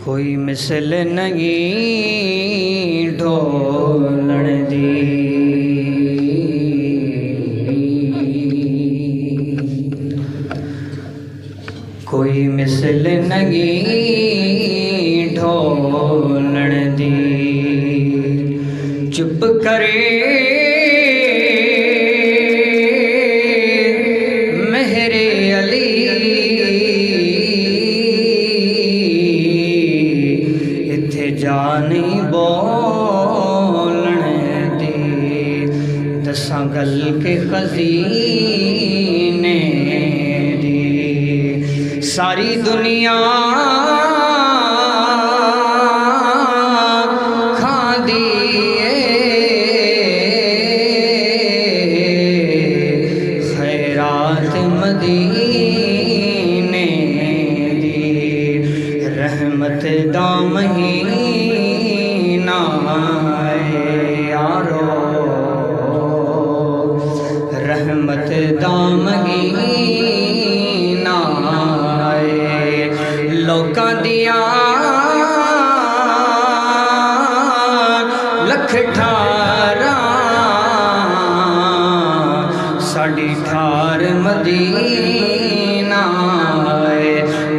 कोई मिसल नहीं ढोलण दी, कोई मिसल नहीं ढोलण दी। चुप करे मेरे अली, इत्थे जा नहीं बोलण दी। दसां गल के खजीने दी, सारी दुनिया खांदी खैरात मदीने दी। रहमत दा महीना यारो, रहमत दा महीना लोकां दिया लख ठारा, साडी ठार मदीना।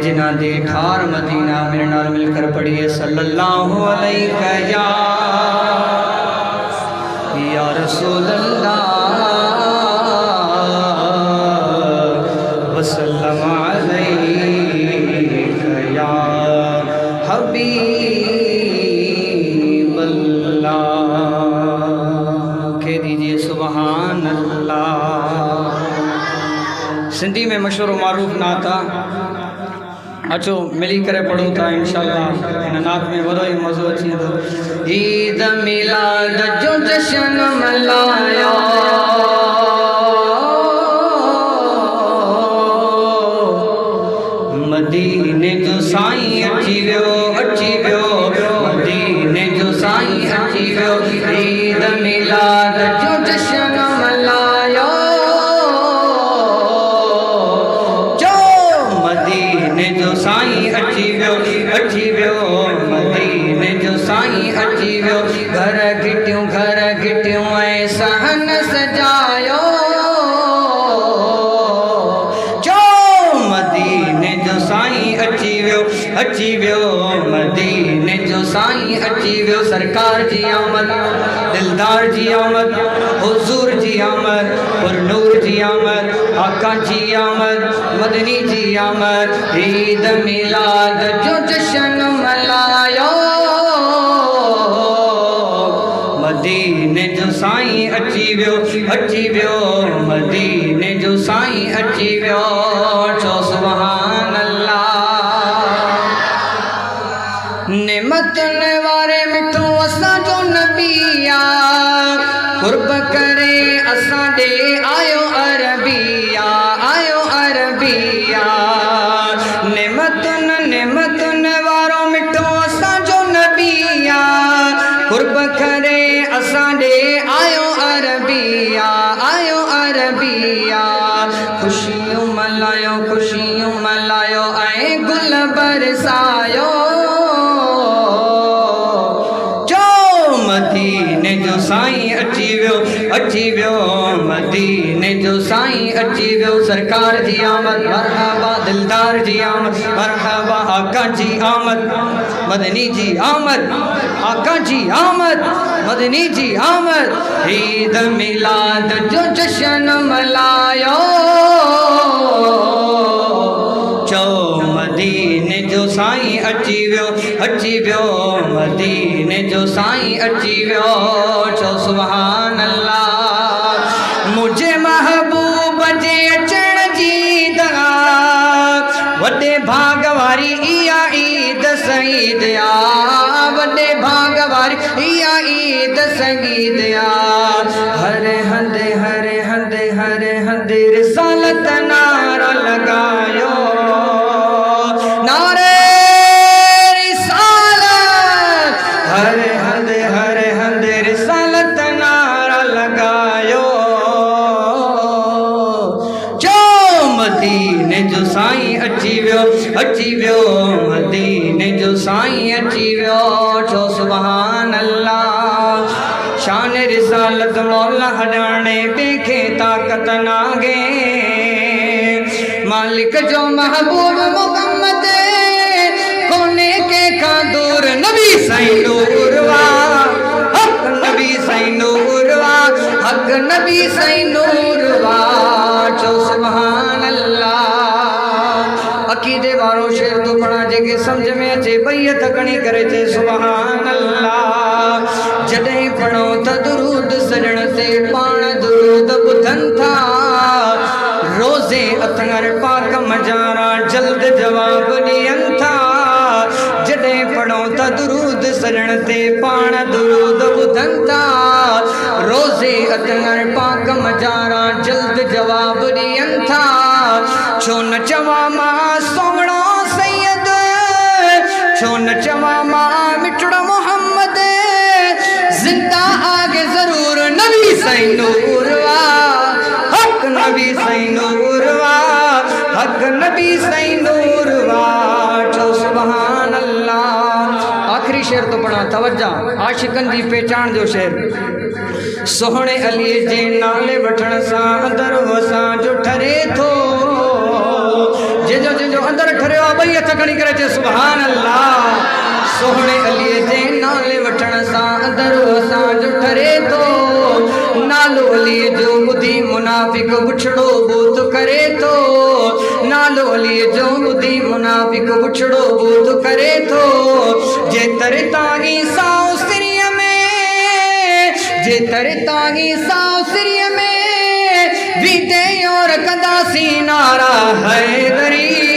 जिन्हां दी ठार मदीना मेरे नाल मिलकर पढ़िए सल्लल्लाहु अलैहि या रसूल अल्लाह वसल्लम अलैका या हबीब अल्लाह। कह दीजिए सुबहान अल्लाह। सिंधी में मशहूर मारूफ नाता अचो मिली करे पढ़ो था इंशाअल्लाह। इन नात में वॾो ई मज़ो अची वेंदो। ईद मिलाद जो जश्न मल्हायो, मदीने जो साईं अची वियो, अची वियो मदीने जो साईं अची वियो। ईद मिलाद जो जश्न मल्हायो, जो मदीने जो साईं अची वियो, अची वियो मदीने जो साईं अची वियो। घर घिटियूं ऐं सहन सजायो, अची वियो मदीने जो साईं अची वियो। सरकार जी आमद, दिलदार जी आमद, हुजूर जी आमद, पुरनूर जी आमद, आका जी आमद, मदनी जी आमद। ईद मिलाद जो जश्न मल्हायो, मदीने जो साईं अची वियो, अची वियो मदीने जो साईं अची वियो। चो सुभान अल्लाह। नेमतुन वारे मिठो असां जो नबिया, कुर्ब करे असां ॾे आयो अरबिया, आयो अरबिया। नेमतुन वारो मिठो असां जो नबिया, कुर्ब करे असां ॾे आयो अरबिया, आयो अरबिया। खुशियूं मल्हायो ऐं गुल बरसायो, मदीने जो साईं अची वियो, अची वियो मदीने जो साईं अची वियो। सरकार जी आमद, मरहबा दिलदार जी आमद, मरहबा आका जी आमद, मदनी जी आमद, आका जी आमद, मदनी जी आमद। ईद मिलाद जो जश्न मल्हायो, चो मदीने जो साईं अची वियो, अची वियो मदीने जो साईं अची वियो। चो सुभान अल्लाह। मुझे महबूब जे अचण जी दआ, वॾे भाग वारी इहा ईद सईद आ, वॾे भाग वारी इहा ईद सईद आ। हर हंधे रिसालत नारा लगायो, नारे रिसालत। हर हंधे रिसालत नारा लगायो, जो मदीने जो साईं अची वियो, अची वियो मदीने जो साईं साईं अची वियो छो सुभान अल्लाह शान रिसालत मौला हटाने बेखे ताकत नागे मालिक जो महबूब मुहम्मद कोने के का दूर नबी साईं नूरवा हक नबी साईं नूरवा हक नबी साईं नूरवा छो सुभान अल्लाह अकीदे वारो शेर तो बड़ा जेके समझ में अचे बैयत खणी करे चे सुभान अल्लाह जॾहिं पढ़ो त दुरूद सजण ते पाण दुरूद ॿुधन था रोज़े अतंगर पाक मजारा जल्द जवाब ॾियनि था जॾहिं पढ़ो त दुरूद सजण ते पाण दुरूद ॿुधनि था रोज़े अतंगर पाक मजारा जल्द जवाब ॾियनि था छो न चवां मां सोगणो सैयद छो न चवां मां मिठड़ो मोहम्मद जिंदा आगे जरूर नबी साईं नूरवा हक नबी साईं नूरवा हक नबी साईं नूरवा छो सुभान अल्लाह आखिरी शेर तो पढ़ा तवज्जा आशिकन जी पहचान जो शेर सोहणे अली जे नाले वठण सां अंदर वसां जो ठरे थो जो अंदर ठरियो भई हथ खणी करे चे सुभान अल्लाह सोहणे अली जे नाले वठण सां अंदर वसां जो ठरे थो नालो अली जो ॿुधी मुनाफ़िक बुछड़ो बूत करे थो नालो अली जो ॿुधी मुनाफ़िक बुछड़ो बूत करे थो जे तर तागी साओ सिरीअ में जे तर तागी साओ सिरीअ में विदे और कदासी नारा हैदरी